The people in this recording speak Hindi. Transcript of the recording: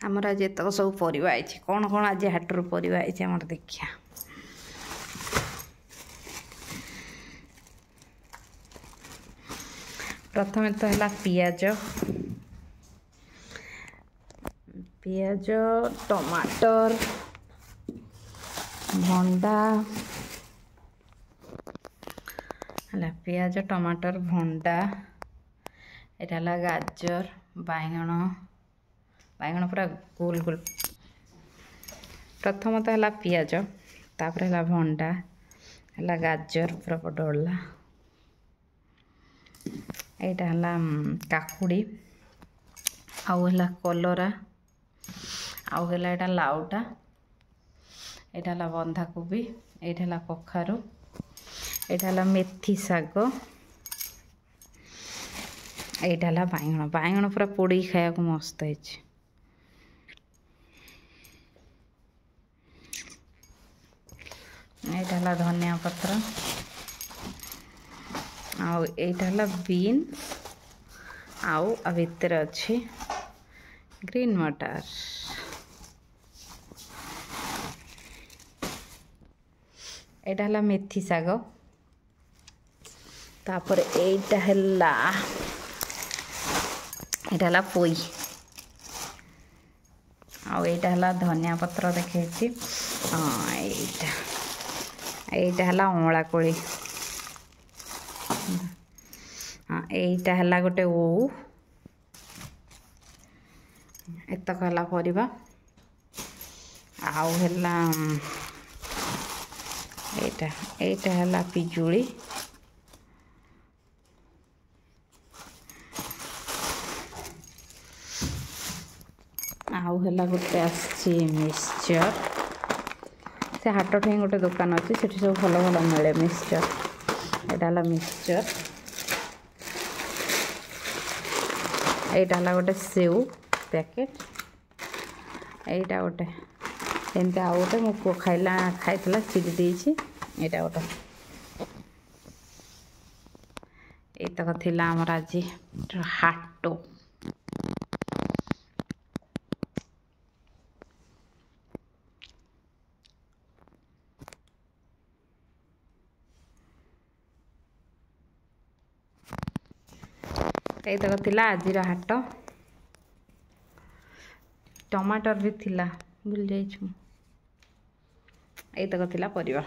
आमर आज एतक सब परिवा आई कौन कौन आज हाटर परिवा आई आमर देखिया प्रथम तो है पियाज पियाज टमाटर भंडा है पियाज टमाटर भंडा यहाँ गाजर बैगण बैगण पूरा गोल गोल प्रथम तो है पियाज तापर है भंडा है गाजर पूरा बड़ला यहाँ है काकुड़ी आउ है कलरा आउ है लाउटा यहाँ है बंधाकोबी यहाँ है कखारू यहाँ है मेथी साग यहाँ है बैगण बैगण पूरा पोड़ी खाया को मस्त है यहाँ है धनिया पत्र आउ यहाँ है बीन्स आउ भितर अच्छी ग्रीन मटर यहाँ है मेथी साग तापर यहाँ है पोई आउ यहाँ है धनिया पत्र देखे हाँ यहाँ है अँला कोली हाँ यहाँ है गोटे ओ एतक है परिवा आउ है यहाँ है पिजुली आउ है गोटे आसी मिक्सचर से हाट ठाई गोटे दुकान अच्छी से सब भल भल मिले मिक्सचर यहाँ है मिक्सचर यहाँ है गोटे सेव पैकेट यहाँ गोटे एमती आउ गोटे मो पु खाई चिरी देती यहाँ गोटे एतक थिला आमर आज हाट एतक थिला आजिर हाट टमाटर भी थिला भूल जाइछु एतक थिला परिवा।